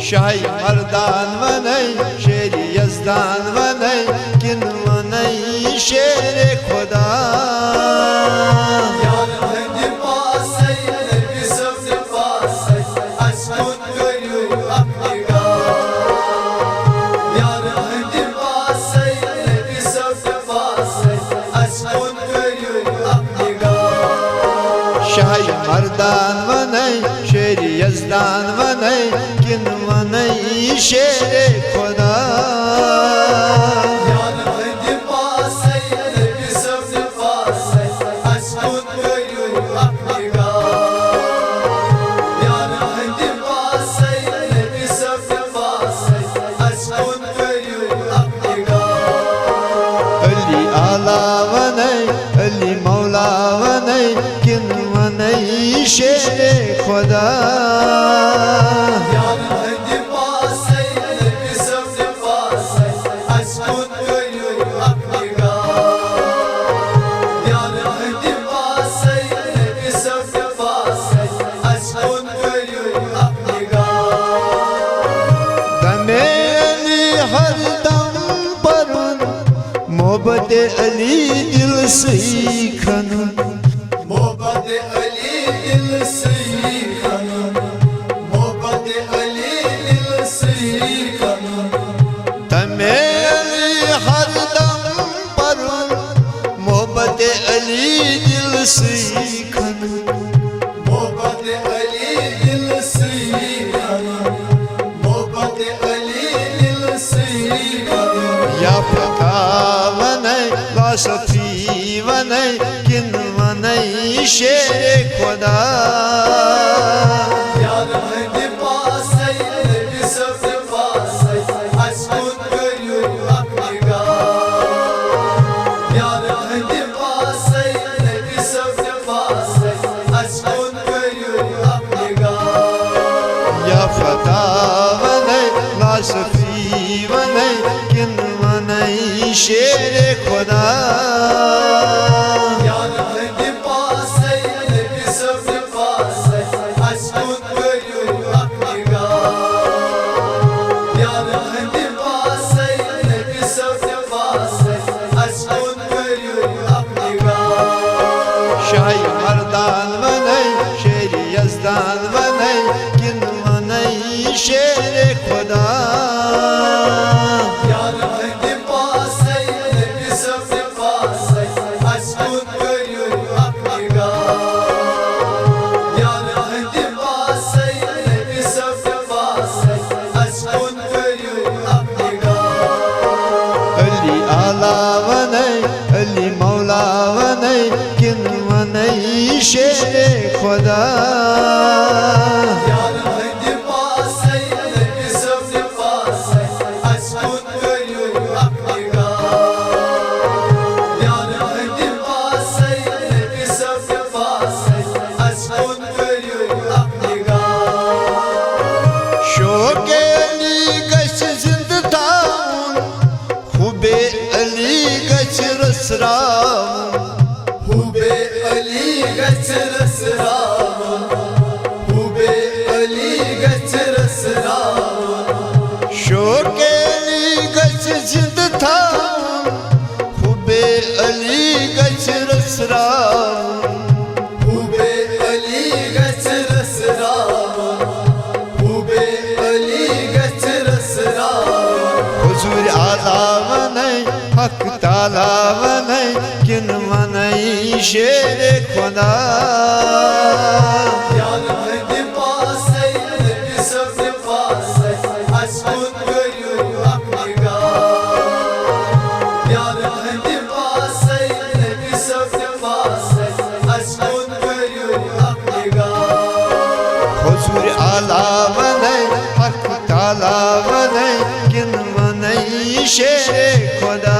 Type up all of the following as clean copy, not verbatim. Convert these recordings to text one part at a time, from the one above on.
शाही मर्दान वनई शेर यज़दान वनई किन वनई शेर खुदा शाही मर्दान वनई शेर यज़दान वनई किन वनई शेर खुदा अली आला वनई अली मौला वनई किन वनई शेर खुदा मोहब्बत अली दिल सीखन मोहब्बत अली दिल सीखन मोहब्बत अली दिल सीखन तमे अली हर दम पर मोहब्बत अली दिल सीखन मोहब्बत अली दिल सीखन मोहब्बत अली दिल सीखन या फता सफी वनई किन वनई शेर खुदा या फता वनई ला सफी वनई किन वनई शेर खुदा शाही मर्दान वनई शेर यज़दान वनई किन वनई शेर खुदा अली आला वनई अली मौला वनई किन वनई शेर खुदा शोक अली गश जिंद थाउन खूबे अली गश रसराम हुबे अली गच रसराम हुबे अली गच रसराम शोक अली गश जिंद थाउन खूबे अली गश रसराम हुबे अली गच रसराम हुबे अली गच रसराम हुजूर आला वनई हक ताला वनई किन वनई शेर खुदा हुजूर आला वनई हक ताला वनई किन वनई शेर खुदा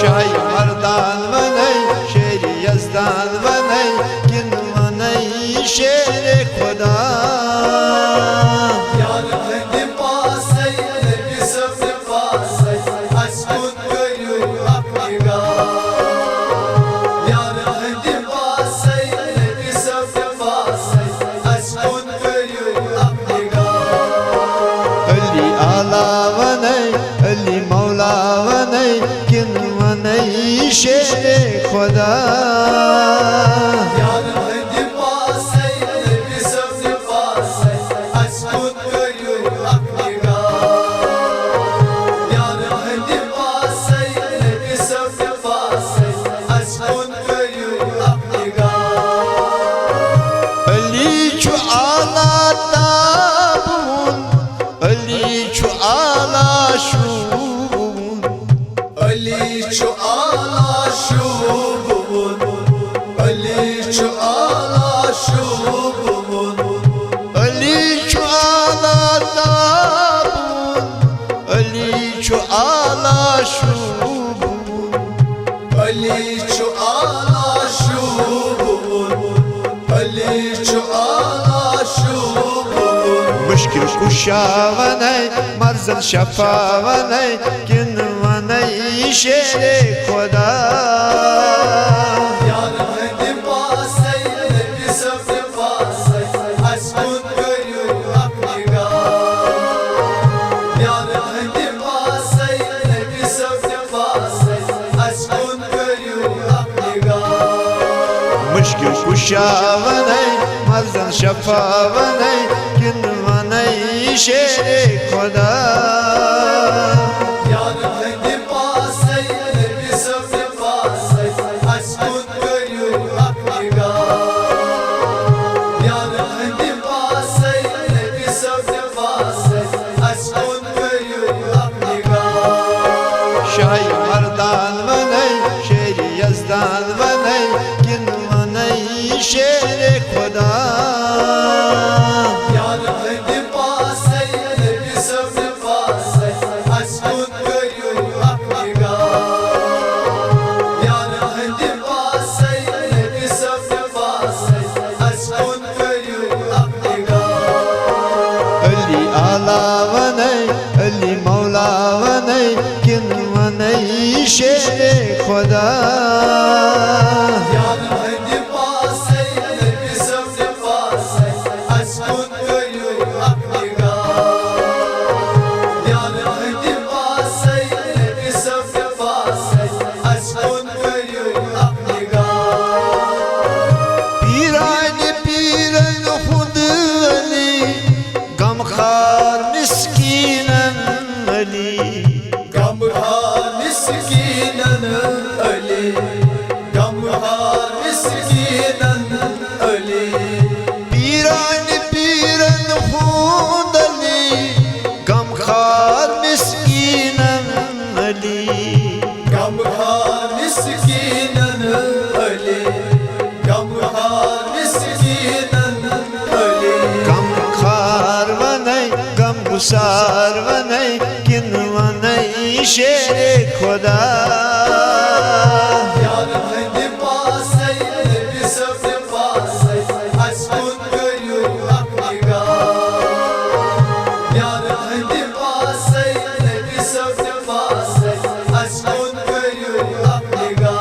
शाही मर्दान वनई शेर यज़दान वनई किन वनई शेर खुदा शेर खुदा यार हंदी पास है नबी सबसे पास है अशकुन करियो अपनी गा यार हंदी पास है नबी सबसे पास है अशकुन करियो अपनी गा अली छु आला ताबून अली छु आला शूबून अली छु आला शूबून अली छु आला शूबून अली छु आला ताबून अली छु आला शूबून अली छु आला शूबून अली छु आला शूबून मुश्किल कुशावन मर्जल शफावन किन वन शेर खुदा यार हंदी पास है नबी सबसे पास है अशकुन करियो अपनी गा यार हंदी पास है नबी सबसे पास है अशकुन करियो अपनी गा मुश्किल कुशावन मर्जल शफावन किन वन शेर खुदा यार हंदी पास है नबी सबसे पास है अशकुन करियो अपनी गा यार हंदी पास है नबी सबसे पास है अशकुन करियो अपनी गा शाही मर्दान वन शेर यजदान वन किन वन शेर खुदा यार हंदी पास है नबी सबसे पास है अशकुन करियो अपनी गा यार हंदी पास है नबी सबसे पास है अशकुन करियो अपनी गा अली आला वन अली मौला वन किन वन शेर खुदा यार हंदी पास है नबी सबसे पास है अशकुन करियो अपनी गा यार हंदी पास है नबी सबसे पास है अशकुन करियो अपनी गा पीरान पीरन खुद अली गमखार मिस्कीनन अली गमहार मिस्कीनन अली गमहार मिस्कीनन अली पीरान पीरन खुद अली गमखार मिस्कीनन अली गमहार मिस्कीनन अली गमहार मिस्कीनन अली गमखार वन गम गुसार वन किन वन शेर खुदा यार हंदी पास है नबी सबसे पास है अशकुन करियो अपनी गा यार हंदी पास है नबी सबसे पास है अशकुन करियो अपनी गा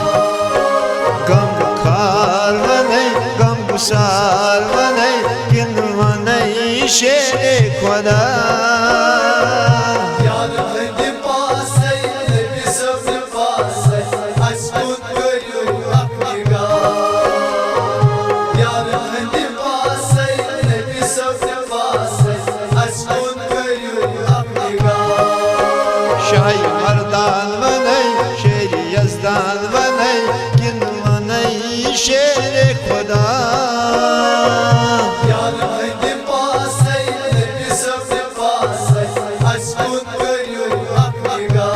गमखार वन गम गुसार वन किन वन शेर खुदा यार हंदी पास है नबी सबसे पास है अशकुन करियो अपनी गा यार हंदी पास है नबी सबसे पास है अशकुन करियो अपनी गा शाही मर्दान वन शेर यजदान वन किन वन शेर खुदा यार हंदी पास है नबी सबसे पास है अशकुन करियो अपनी गा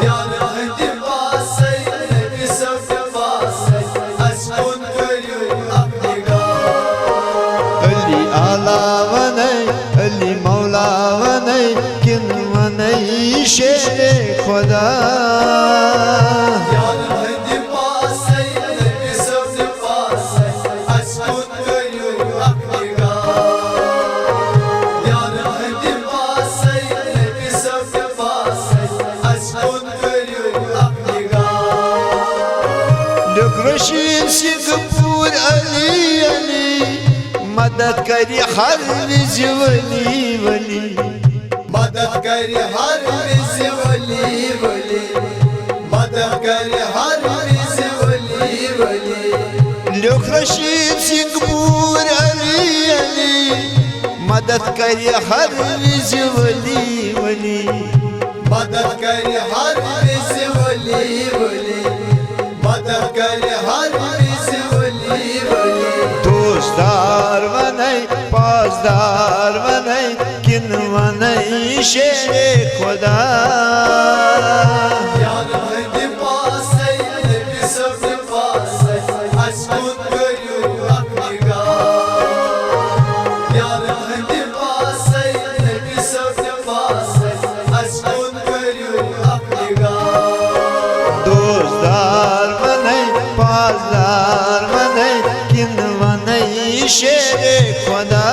यार हंदी पास है नबी सबसे पास है अशकुन करियो अपनी गा अली आला वन अली मौला वन किन वन शेर खुदा यार हंदी पास है नबी सबसे पास है अशकुन करियो अपनी गा यार हंदी पास है नबी सबसे पास है अशकुन करियो अपनी गा रशीद सिंगपुर अली अली मदद करी हर विज वली वली मदद कर हर विज वली वली मदद मदद कर हर विज वली वली लिख रशीद सिंहपुर अली अली मदद कर हर विज वली वली मदद कर हर विज वली वली मदद कर हर विज वली वली दोस्तार वनई पासदार वनई किन वनई शेरे खुदा यार हद पास नबी सब पास अस्कुन करू अकनिगा यार हद पास नबी सब पास अस्कुन करू अकनिगा दोस्तार वनई पासदार वनई किन वनई शेरे खुदा